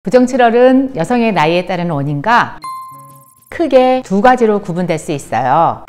부정출혈은 여성의 나이에 따른 원인과 크게 두 가지로 구분될 수 있어요.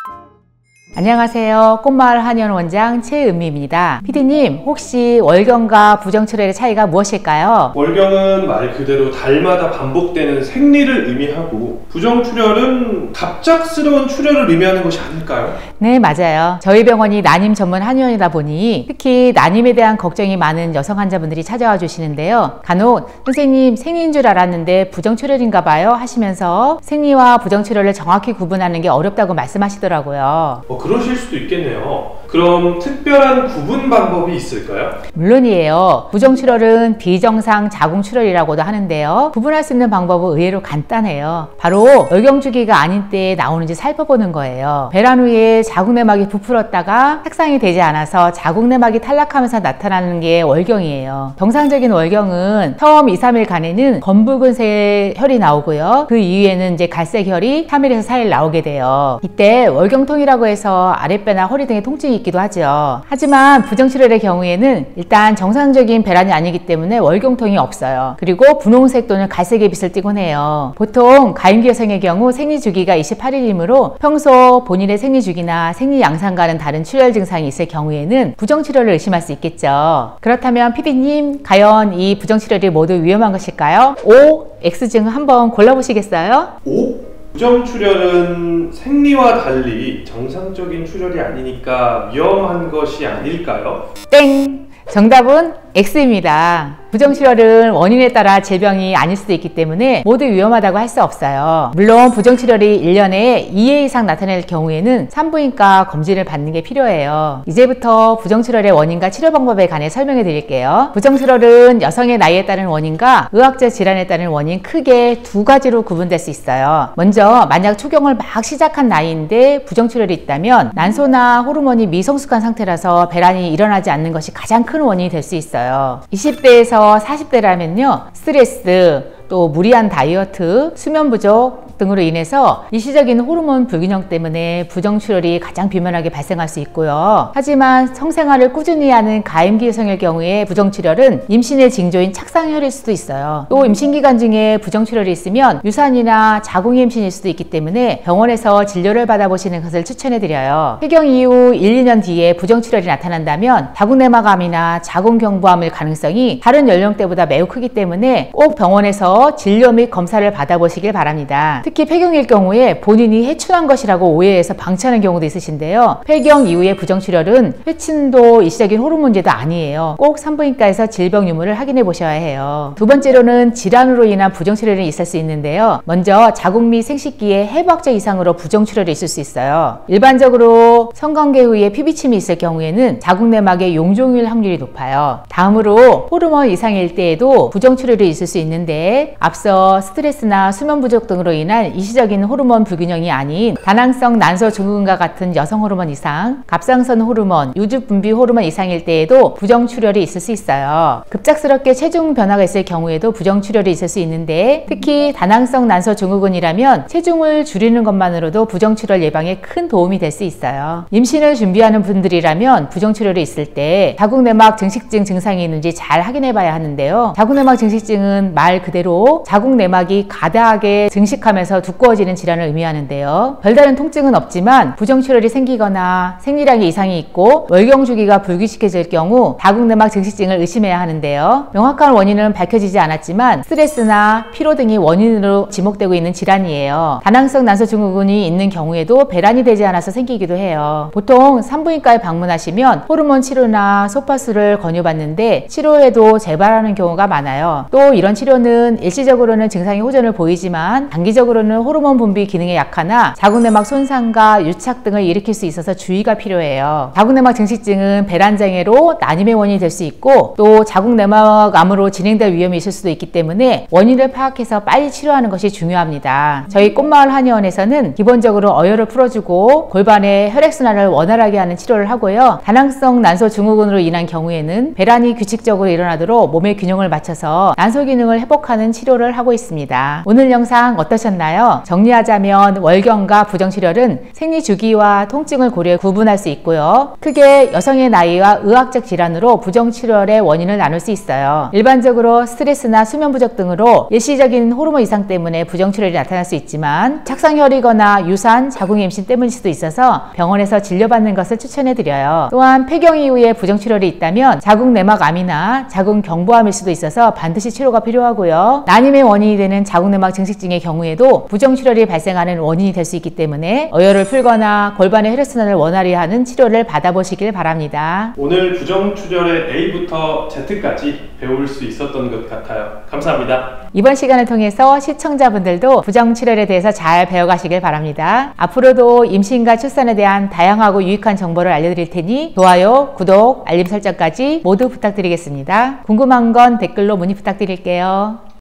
안녕하세요. 꽃마을 한의원 원장 최은미입니다. 피디님, 혹시 월경과 부정출혈의 차이가 무엇일까요? 월경은 말 그대로 달마다 반복되는 생리를 의미하고, 부정출혈은 갑작스러운 출혈을 의미하는 것이 아닐까요? 네, 맞아요. 저희 병원이 난임 전문 한의원이다 보니 특히 난임에 대한 걱정이 많은 여성 환자분들이 찾아와 주시는데요. 간혹 선생님, 생리인 줄 알았는데 부정출혈인가 봐요 하시면서 생리와 부정출혈을 정확히 구분하는 게 어렵다고 말씀하시더라고요. 그러실 수도 있겠네요. 그럼 특별한 구분 방법이 있을까요? 물론이에요. 부정출혈은 비정상 자궁출혈이라고도 하는데요. 구분할 수 있는 방법은 의외로 간단해요. 바로 월경주기가 아닌 때에 나오는지 살펴보는 거예요. 배란 후에 자궁내막이 부풀었다가 착상이 되지 않아서 자궁내막이 탈락하면서 나타나는 게 월경이에요. 정상적인 월경은 처음 2-3일간에는 검붉은색 혈이 나오고요. 그 이후에는 이제 갈색 혈이 3일에서 4일 나오게 돼요. 이때 월경통이라고 해서 아랫배나 허리 등의 통증이 있기도 하죠. 하지만 부정출혈의 경우에는 일단 정상적인 배란이 아니기 때문에 월경통이 없어요. 그리고 분홍색 또는 갈색의 빛을 띠곤 해요. 보통 가임기 여성의 경우 생리주기가 28일이므로 평소 본인의 생리주기나 생리양상과는 다른 출혈 증상이 있을 경우에는 부정출혈을 의심할 수 있겠죠. 그렇다면 피디님, 과연 이 부정출혈이 모두 위험한 것일까요? O, X 중 한번 골라보시겠어요? O? 부정출혈은 생리와 달리 정상적인 출혈이 아니니까 위험한 것이 아닐까요? 땡! 정답은 X입니다. 부정출혈은 원인에 따라 질병이 아닐 수도 있기 때문에 모두 위험하다고 할 수 없어요. 물론 부정출혈이 1년에 2회 이상 나타낼 경우에는 산부인과 검진을 받는 게 필요해요. 이제부터 부정출혈의 원인과 치료 방법에 관해 설명해 드릴게요. 부정출혈은 여성의 나이에 따른 원인과 의학적 질환에 따른 원인 크게 두 가지로 구분될 수 있어요. 먼저 만약 초경을 막 시작한 나이인데 부정출혈이 있다면 난소나 호르몬이 미성숙한 상태라서 배란이 일어나지 않는 것이 가장 큰 원인이 될 수 있어요. 20대에서 40대라면요, 스트레스, 또 무리한 다이어트, 수면 부족 등으로 인해서 일시적인 호르몬 불균형 때문에 부정출혈이 가장 비만하게 발생할 수 있고요. 하지만 성생활을 꾸준히 하는 가임기 여성의 경우에 부정출혈은 임신의 징조인 착상혈일 수도 있어요. 또 임신기간 중에 부정출혈이 있으면 유산이나 자궁의 임신일 수도 있기 때문에 병원에서 진료를 받아보시는 것을 추천해드려요. 폐경 이후 1-2년 뒤에 부정출혈이 나타난다면 자궁내막암이나 자궁경부암일 가능성이 다른 연령대보다 매우 크기 때문에 꼭 병원에서 진료 및 검사를 받아보시길 바랍니다. 특히 폐경일 경우에 본인이 해춘한 것이라고 오해해서 방치하는 경우도 있으신데요. 폐경 이후의 부정출혈은 회춘도 일시적인 호르몬제도 아니에요. 꼭 산부인과에서 질병 유무를 확인해 보셔야 해요. 두 번째로는 질환으로 인한 부정출혈이 있을 수 있는데요. 먼저 자궁 및 생식기에 해부학적 이상으로 부정출혈이 있을 수 있어요. 일반적으로 성관계 후에 피비침이 있을 경우에는 자궁내막의 용종일 확률이 높아요. 다음으로 호르몬 이상일 때에도 부정출혈이 있을 수 있는데, 앞서 스트레스나 수면 부족 등으로 인한 일시적인 호르몬 불균형이 아닌 다낭성 난소 증후군과 같은 여성 호르몬 이상, 갑상선 호르몬, 유주 분비 호르몬 이상일 때에도 부정출혈이 있을 수 있어요. 급작스럽게 체중 변화가 있을 경우에도 부정출혈이 있을 수 있는데, 특히 다낭성 난소 증후군이라면 체중을 줄이는 것만으로도 부정출혈 예방에 큰 도움이 될 수 있어요. 임신을 준비하는 분들이라면 부정출혈이 있을 때 자궁내막 증식증 증상이 있는지 잘 확인해 봐야 하는데요. 자궁내막 증식증은 말 그대로 자궁내막이 가다하게 증식하면서 두꺼워지는 질환을 의미하는데요. 별다른 통증은 없지만 부정출혈이 생기거나 생리량의 이상이 있고 월경주기가 불규칙해질 경우 자궁내막 증식증을 의심해야 하는데요. 명확한 원인은 밝혀지지 않았지만 스트레스나 피로 등이 원인으로 지목되고 있는 질환이에요. 다낭성 난소 증후군이 있는 경우에도 배란이 되지 않아서 생기기도 해요. 보통 산부인과에 방문하시면 호르몬 치료나 소파수를 권유받는데 치료에도 재발하는 경우가 많아요. 또 이런 치료는 일시적으로는 증상이 호전을 보이지만 단기적으로는 호르몬 분비 기능의 약화나 자궁내막 손상과 유착 등을 일으킬 수 있어서 주의가 필요해요. 자궁내막 증식증은 배란장애로 난임의 원인이 될 수 있고, 또 자궁내막암으로 진행될 위험이 있을 수도 있기 때문에 원인을 파악해서 빨리 치료하는 것이 중요합니다. 저희 꽃마을 한의원에서는 기본적으로 어혈을 풀어주고 골반의 혈액순환을 원활하게 하는 치료를 하고요. 다낭성 난소 증후군으로 인한 경우에는 배란이 규칙적으로 일어나도록 몸의 균형을 맞춰서 난소 기능을 회복하는 맞춤 치료를 하고 있습니다. 오늘 영상 어떠셨나요? 정리하자면 월경과 부정출혈은 생리 주기와 통증을 고려해 구분할 수 있고요. 크게 여성의 나이와 의학적 질환으로 부정출혈의 원인을 나눌 수 있어요. 일반적으로 스트레스나 수면 부족 등으로 일시적인 호르몬 이상 때문에 부정출혈이 나타날 수 있지만 착상혈이거나 유산, 자궁 임신 때문일 수도 있어서 병원에서 진료받는 것을 추천해드려요. 또한 폐경 이후에 부정출혈이 있다면 자궁 내막암이나 자궁 경부암일 수도 있어서 반드시 치료가 필요하고요. 난임의 원인이 되는 자궁 내막 증식증의 경우에도 부정출혈이 발생하는 원인이 될 수 있기 때문에 어혈을 풀거나 골반의 혈액순환을 원활히 하는 치료를 받아보시길 바랍니다. 오늘 부정출혈의 A부터 Z까지 배울 수 있었던 것 같아요. 감사합니다. 이번 시간을 통해서 시청자분들도 부정출혈에 대해서 잘 배워가시길 바랍니다. 앞으로도 임신과 출산에 대한 다양하고 유익한 정보를 알려드릴 테니 좋아요, 구독, 알림 설정까지 모두 부탁드리겠습니다. 궁금한 건 댓글로 문의 부탁드릴게요.